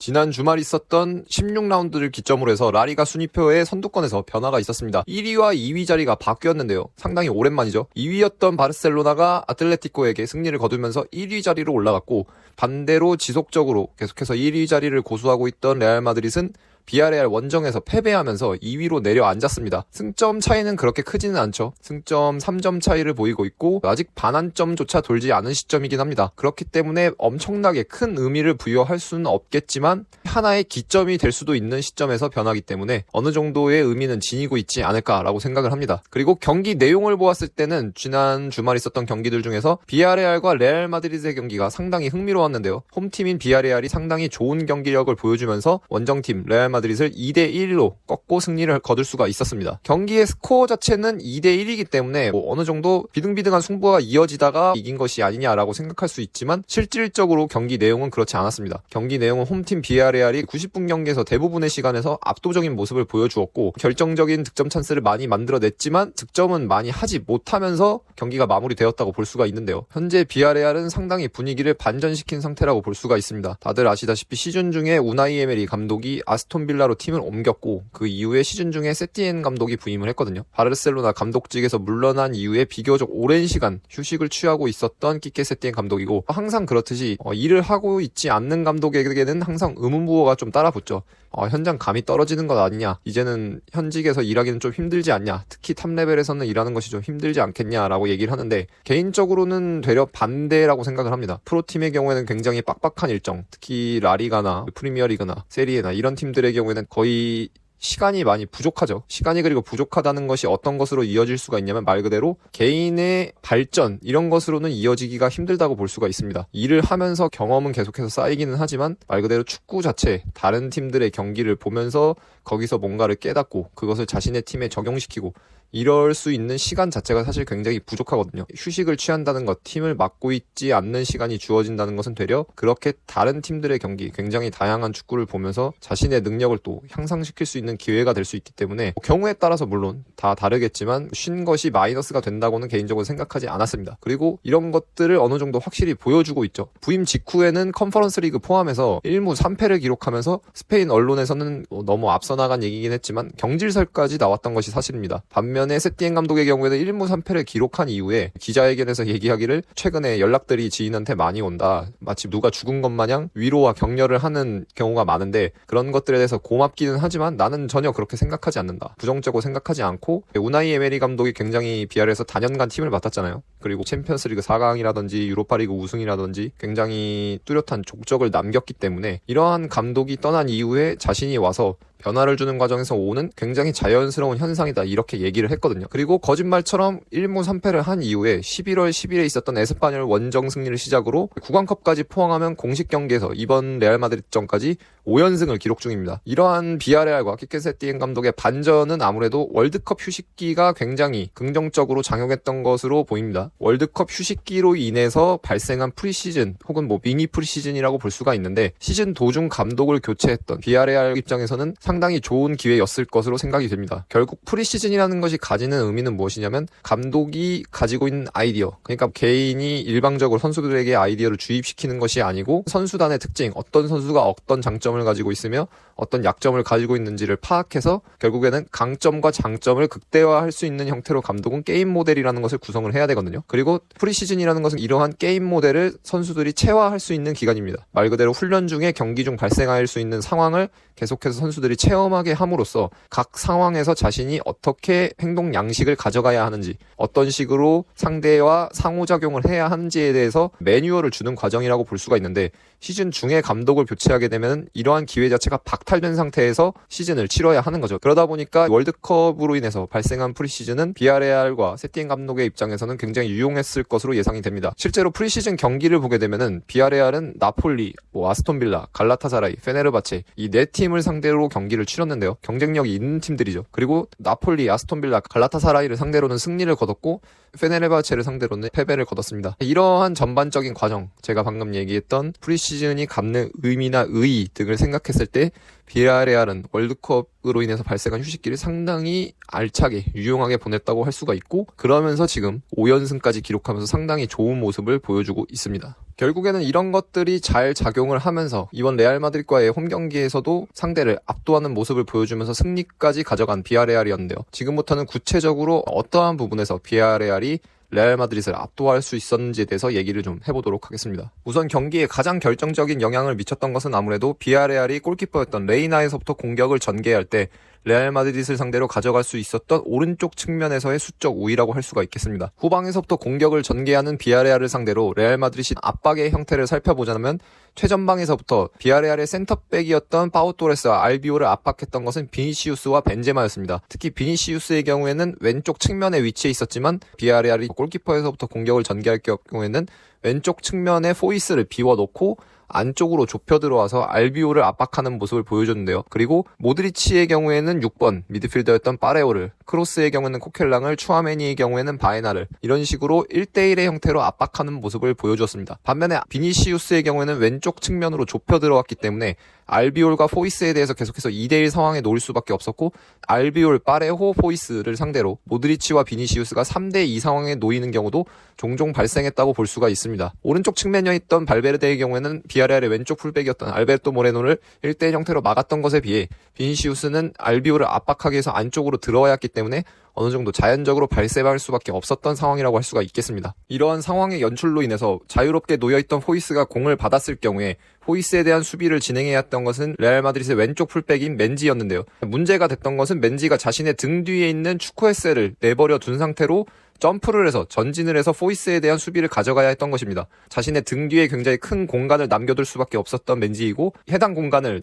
지난 주말 있었던 16라운드를 기점으로 해서 라리가 순위표의 선두권에서 변화가 있었습니다. 1위와 2위 자리가 바뀌었는데요. 상당히 오랜만이죠. 2위였던 바르셀로나가 아틀레티코에게 승리를 거두면서 1위 자리로 올라갔고, 반대로 지속적으로 계속해서 1위 자리를 고수하고 있던 레알 마드릿은 비아레알 원정에서 패배하면서 2위로 내려앉았습니다. 승점 차이는 그렇게 크지는 않죠. 승점 3점 차이를 보이고 있고 아직 반환점조차 돌지 않은 시점이긴 합니다. 그렇기 때문에 엄청나게 큰 의미를 부여할 수는 없겠지만 하나의 기점이 될 수도 있는 시점에서 변하기 때문에 어느 정도의 의미는 지니고 있지 않을까라고 생각을 합니다. 그리고 경기 내용을 보았을 때는 지난 주말 있었던 경기들 중에서 비아레알과 레알 마드리드의 경기가 상당히 흥미로웠는데요. 홈팀인 비아레알이 상당히 좋은 경기력을 보여주면서 원정팀 레알 마드릿을 2대1로 꺾고 승리를 거둘 수가 있었습니다. 경기의 스코어 자체는 2대1이기 때문에 어느 정도 비등비등한 승부가 이어지다가 이긴 것이 아니냐라고 생각할 수 있지만 실질적으로 경기 내용은 그렇지 않았습니다. 경기 내용은 홈팀 비아레알이 90분 경기에서 대부분의 시간에서 압도적인 모습을 보여주었고 결정적인 득점 찬스를 많이 만들어냈지만 득점은 많이 하지 못하면서 경기가 마무리되었다고 볼 수가 있는데요. 현재 비아레알은 상당히 분위기를 반전시킨 상태라고 볼 수가 있습니다. 다들 아시다시피 시즌 중에 우나이 에메리 감독이 아스톤 빌라로 팀을 옮겼고 그 이후에 시즌 중에 세티엔 감독이 부임을 했거든요. 바르셀로나 감독직에서 물러난 이후에 비교적 오랜 시간 휴식을 취하고 있었던 키케 세티엔 감독이고 항상 그렇듯이 일을 하고 있지 않는 감독에게는 항상 의문부호가 좀 따라붙죠. 현장 감이 떨어지는 것 아니냐, 이제는 현직에서 일하기는 좀 힘들지 않냐, 특히 탑레벨에서는 일하는 것이 좀 힘들지 않겠냐라고 얘기를 하는데 개인적으로는 되려 반대라고 생각을 합니다. 프로팀의 경우에는 굉장히 빡빡한 일정, 특히 라리가나 프리미어리그나 세리에나 이런 팀들의 경우에는 거의 시간이 많이 부족하죠. 시간이 그리고 부족하다는 것이 어떤 것으로 이어질 수가 있냐면 말 그대로 개인의 발전 이런 것으로는 이어지기가 힘들다고 볼 수가 있습니다. 일을 하면서 경험은 계속해서 쌓이기는 하지만 말 그대로 축구 자체 다른 팀들의 경기를 보면서 거기서 뭔가를 깨닫고 그것을 자신의 팀에 적용시키고 이럴 수 있는 시간 자체가 사실 굉장히 부족하거든요. 휴식을 취한다는 것, 팀을 맡고 있지 않는 시간이 주어진다는 것은 되려 그렇게 다른 팀들의 경기, 굉장히 다양한 축구를 보면서 자신의 능력을 또 향상시킬 수 있는 기회가 될 수 있기 때문에 경우에 따라서 물론 다 다르겠지만 쉰 것이 마이너스가 된다고는 개인적으로 생각하지 않았습니다. 그리고 이런 것들을 어느 정도 확실히 보여주고 있죠. 부임 직후에는 컨퍼런스 리그 포함해서 1무 3패를 기록하면서 스페인 언론에서는 너무 앞서 나간 얘기긴 했지만 경질설까지 나왔던 것이 사실입니다. 반면에 세티엔 감독의 경우에는 1무 3패를 기록한 이후에 기자회견에서 얘기하기를 최근에 연락들이 지인한테 많이 온다. 마치 누가 죽은 것 마냥 위로와 격려를 하는 경우가 많은데 그런 것들에 대해서 고맙기는 하지만 나는 전혀 그렇게 생각하지 않는다. 부정적으로 생각하지 않고 우나이 에메리 감독이 굉장히 비아르에서 다년간 팀을 맡았잖아요. 그리고 챔피언스리그 4강이라든지 유로파리그 우승이라든지 굉장히 뚜렷한 족적을 남겼기 때문에 이러한 감독이 떠난 이후에 자신이 와서 변화를 주는 과정에서 오는 굉장히 자연스러운 현상이다 이렇게 얘기를 했거든요. 그리고 거짓말처럼 1무 3패를 한 이후에 11월 10일에 있었던 에스파뇰 원정 승리를 시작으로 구강컵까지 포함하면 공식 경기에서 이번 레알 마드리드전까지 5연승을 기록 중입니다. 이러한 비아레알과 키케 세티엔 감독의 반전은 아무래도 월드컵 휴식기가 굉장히 긍정적으로 작용했던 것으로 보입니다. 월드컵 휴식기로 인해서 발생한 프리시즌 혹은 미니 프리시즌이라고 볼 수가 있는데 시즌 도중 감독을 교체했던 비아레알 입장에서는 상당히 좋은 기회였을 것으로 생각이 됩니다. 결국 프리시즌이라는 것이 가지는 의미는 무엇이냐면 감독이 가지고 있는 아이디어, 그러니까 개인이 일방적으로 선수들에게 아이디어를 주입시키는 것이 아니고 선수단의 특징, 어떤 선수가 어떤 장점을 가지고 있으며 어떤 약점을 가지고 있는지를 파악해서 결국에는 강점과 장점을 극대화할 수 있는 형태로 감독은 게임 모델이라는 것을 구성을 해야 되거든요. 그리고 프리시즌이라는 것은 이러한 게임 모델을 선수들이 체화할 수 있는 기간입니다. 말 그대로 훈련 중에 경기 중 발생할 수 있는 상황을 계속해서 선수들이 체험하게 함으로써 각 상황에서 자신이 어떻게 행동 양식을 가져가야 하는지, 어떤 식으로 상대와 상호작용을 해야 하는지에 대해서 매뉴얼을 주는 과정이라고 볼 수가 있는데 시즌 중에 감독을 교체하게 되면 이러한 기회 자체가 박탈된 상태에서 시즌을 치러야 하는 거죠. 그러다 보니까 월드컵으로 인해서 발생한 프리시즌은 비아레알과 세티엔 감독의 입장에서는 굉장히 유용했을 것으로 예상이 됩니다. 실제로 프리시즌 경기를 보게 되면은 비아레알은 나폴리, 아스톤빌라, 갈라타사라이, 페네르바체 이 네 팀을 상대로 경기를 치렀는데요. 경쟁력이 있는 팀들이죠. 그리고 나폴리, 아스톤빌라, 갈라타사라이를 상대로는 승리를 거뒀고 페네르바체를 상대로는 패배를 거뒀습니다. 이러한 전반적인 과정, 제가 방금 얘기했던 프리시즌 시즌이 갖는 의미나 의의 등을 생각했을 때 비아레알은 월드컵으로 인해서 발생한 휴식기를 상당히 알차게 유용하게 보냈다고 할 수가 있고, 그러면서 지금 5연승까지 기록하면서 상당히 좋은 모습을 보여주고 있습니다. 결국에는 이런 것들이 잘 작용을 하면서 이번 레알 마드리드과의 홈경기에서도 상대를 압도하는 모습을 보여주면서 승리까지 가져간 비아레알이었는데요. 지금부터는 구체적으로 어떠한 부분에서 비아레알이 레알 마드리드를 압도할 수 있었는지에 대해서 얘기를 좀 해보도록 하겠습니다. 우선 경기에 가장 결정적인 영향을 미쳤던 것은 아무래도 비아레알이 골키퍼였던 레이나에서부터 공격을 전개할 때 레알 마드리드를 상대로 가져갈 수 있었던 오른쪽 측면에서의 수적 우위라고 할 수가 있겠습니다. 후방에서부터 공격을 전개하는 비아레알을 상대로 레알 마드리드의 압박의 형태를 살펴보자면 최전방에서부터 비아레알의 센터백이었던 파우 토레스와 알비오를 압박했던 것은 비니시우스와 벤제마였습니다. 특히 비니시우스의 경우에는 왼쪽 측면에 위치해 있었지만 비아레알이 골키퍼에서부터 공격을 전개할 경우에는 왼쪽 측면에 포이스를 비워놓고 안쪽으로 좁혀 들어와서 알비오를 압박하는 모습을 보여줬는데요. 그리고 모드리치의 경우에는 6번 미드필더였던 파레오를, 크로스의 경우에는 코켈랑을, 추아메니의 경우에는 바에나를 이런 식으로 1대1의 형태로 압박하는 모습을 보여주었습니다. 반면에 비니시우스의 경우에는 왼쪽 측면으로 좁혀 들어왔기 때문에 알비올과 포이스에 대해서 계속해서 2대1 상황에 놓일 수밖에 없었고, 알비올, 파레호, 포이스를 상대로 모드리치와 비니시우스가 3대2 상황에 놓이는 경우도 종종 발생했다고 볼 수가 있습니다. 오른쪽 측면에 있던 발베르데의 경우에는 비아레알의 왼쪽 풀백이었던 알베르토 모레노를 1대1 형태로 막았던 것에 비해 비니시우스는 알비올을 압박하기 위해서 안쪽으로 들어와야 했기 때문에 어느 정도 자연적으로 발생할 수밖에 없었던 상황이라고 할 수가 있겠습니다. 이러한 상황의 연출로 인해서 자유롭게 놓여있던 포이스가 공을 받았을 경우에 포이스에 대한 수비를 진행해야 했던 것은 레알 마드리드의 왼쪽 풀백인 맨지였는데요. 문제가 됐던 것은 맨지가 자신의 등 뒤에 있는 추크헤세를 내버려 둔 상태로 점프를 해서 전진을 해서 포이스에 대한 수비를 가져가야 했던 것입니다. 자신의 등 뒤에 굉장히 큰 공간을 남겨둘 수밖에 없었던 맨지이고, 해당 공간을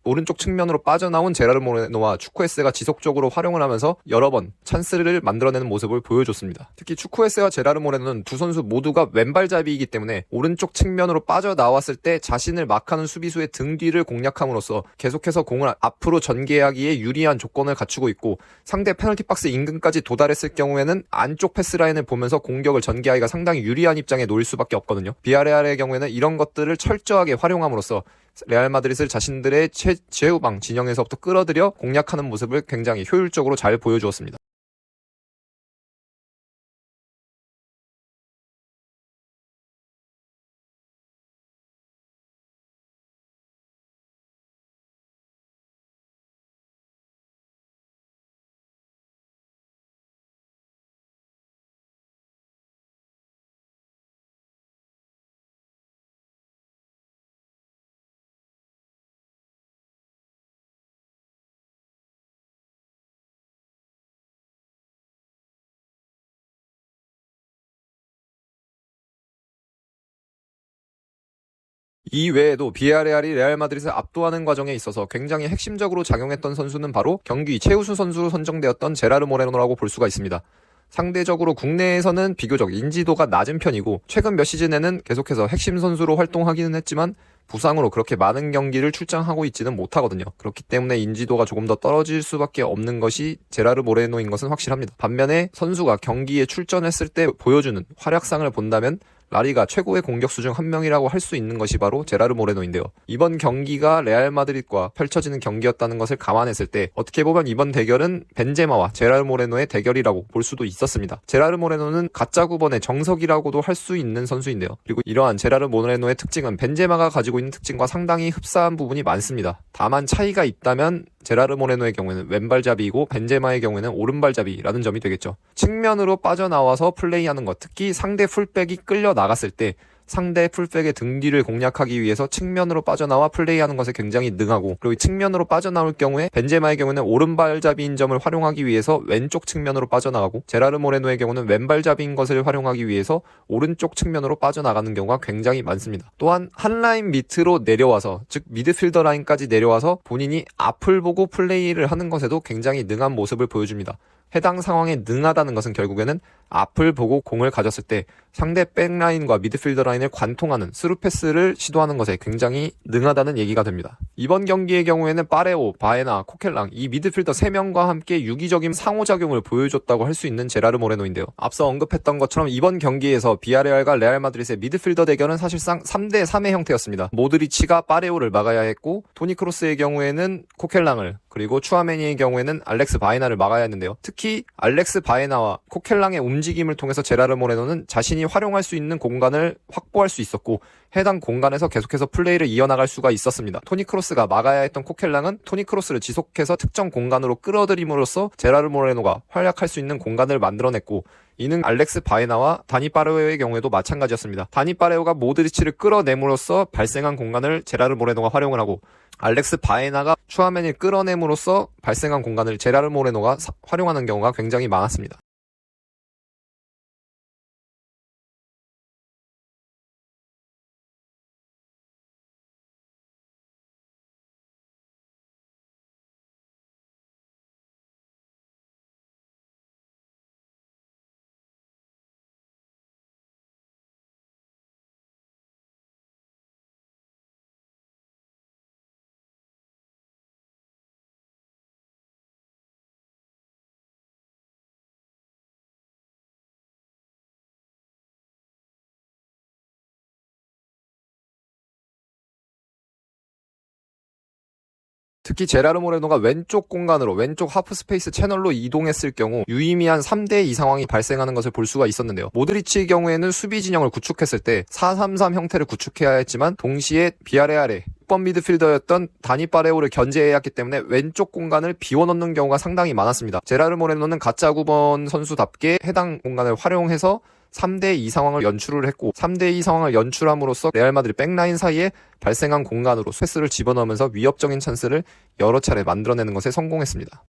오른쪽 측면으로 빠져나온 제라르 모레노와 추크헤세가 지속적으로 활용을 하면서 여러 번 찬스를 만들어내는 모습을 보여줬습니다. 특히 추크헤세와 제라르 모레노는 두 선수 모두가 왼발잡이이기 때문에 오른쪽 측면으로 빠져나왔을 때 자신을 막하는 수비수의 등 뒤를 공략함으로써 계속해서 공을 앞으로 전개하기에 유리한 조건을 갖추고 있고, 상대 페널티 박스 인근까지 도달했을 경우에는 안쪽 패스라인을 보면서 공격을 전개하기가 상당히 유리한 입장에 놓일 수밖에 없거든요. 비아레알의 경우에는 이런 것들을 철저하게 활용함으로써 레알 마드리드를 자신들의 최후방 진영에서부터 끌어들여 공략하는 모습을 굉장히 효율적으로 잘 보여주었습니다. 이 외에도 비아레알이 레알 마드리드를 압도하는 과정에 있어서 굉장히 핵심적으로 작용했던 선수는 바로 경기 최우수 선수로 선정되었던 제라르 모레노라고 볼 수가 있습니다. 상대적으로 국내에서는 비교적 인지도가 낮은 편이고, 최근 몇 시즌에는 계속해서 핵심 선수로 활동하기는 했지만 부상으로 그렇게 많은 경기를 출장하고 있지는 못하거든요. 그렇기 때문에 인지도가 조금 더 떨어질 수밖에 없는 것이 제라르 모레노인 것은 확실합니다. 반면에 선수가 경기에 출전했을 때 보여주는 활약상을 본다면 라리가 최고의 공격수 중 한 명이라고 할 수 있는 것이 바로 제라르 모레노인데요. 이번 경기가 레알 마드리드과 펼쳐지는 경기였다는 것을 감안했을 때 어떻게 보면 이번 대결은 벤제마와 제라르 모레노의 대결이라고 볼 수도 있었습니다. 제라르 모레노는 가짜 9번의 정석이라고도 할 수 있는 선수인데요. 그리고 이러한 제라르 모레노의 특징은 벤제마가 가지고 있는 특징과 상당히 흡사한 부분이 많습니다. 다만 차이가 있다면 제라르 모레노의 경우에는 왼발잡이이고 벤제마의 경우에는 오른발잡이라는 점이 되겠죠. 측면으로 빠져나와서 플레이하는 것, 특히 상대 풀백이 끌려 나갔을 때 상대 풀백의 등 뒤를 공략하기 위해서 측면으로 빠져나와 플레이하는 것에 굉장히 능하고, 그리고 측면으로 빠져나올 경우에 벤제마의 경우는 오른발잡이인 점을 활용하기 위해서 왼쪽 측면으로 빠져나가고, 제라르 모레노의 경우는 왼발잡이인 것을 활용하기 위해서 오른쪽 측면으로 빠져나가는 경우가 굉장히 많습니다. 또한 한 라인 밑으로 내려와서, 즉 미드필더 라인까지 내려와서 본인이 앞을 보고 플레이를 하는 것에도 굉장히 능한 모습을 보여줍니다. 해당 상황에 능하다는 것은 결국에는 앞을 보고 공을 가졌을 때 상대 백라인과 미드필더 라인을 관통하는 스루 패스를 시도하는 것에 굉장히 능하다는 얘기가 됩니다. 이번 경기의 경우에는 파레오, 바에나, 코켈랑 이 미드필더 3명과 함께 유기적인 상호작용을 보여줬다고 할 수 있는 제라르 모레노인데요. 앞서 언급했던 것처럼 이번 경기에서 비아레알과 레알 마드리드의 미드필더 대결은 사실상 3대3의 형태였습니다. 모드리치가 파레오를 막아야 했고 토니 크로스의 경우에는 코켈랑을, 그리고 추아메니의 경우에는 알렉스 바에나를 막아야 했는데요. 특히 알렉스 바에나와 코켈랑의 움직임을 통해서 제라르 모레노는 자신이 활용할 수 있는 공간을 확보할 수 있었고 해당 공간에서 계속해서 플레이를 이어나갈 수가 있었습니다. 토니 크로스가 막아야 했던 코켈랑은 토니 크로스를 지속해서 특정 공간으로 끌어들임으로써 제라르 모레노가 활약할 수 있는 공간을 만들어냈고, 이는 알렉스 바에나와 다니 파레오의 경우에도 마찬가지였습니다. 다니 파레오가 모드리치를 끌어냄으로써 발생한 공간을 제라르 모레노가 활용을 하고, 알렉스 바에나가 추아멘을 끌어냄으로써 발생한 공간을 제라르 모레노가 활용하는 경우가 굉장히 많았습니다. 특히 제라르 모레노가 왼쪽 공간으로, 왼쪽 하프 스페이스 채널로 이동했을 경우 유의미한 3대2 상황이 발생하는 것을 볼 수가 있었는데요. 모드리치의 경우에는 수비 진영을 구축했을 때 4-3-3 형태를 구축해야 했지만 동시에 비아레알의 6번 미드필더였던 다니 파레오를 견제해야 했기 때문에 왼쪽 공간을 비워넣는 경우가 상당히 많았습니다. 제라르 모레노는 가짜 9번 선수답게 해당 공간을 활용해서 3대2 상황을 연출을 했고, 3대2 상황을 연출함으로써 레알 마드리드 백라인 사이에 발생한 공간으로 패스를 집어넣으면서 위협적인 찬스를 여러 차례 만들어내는 것에 성공했습니다.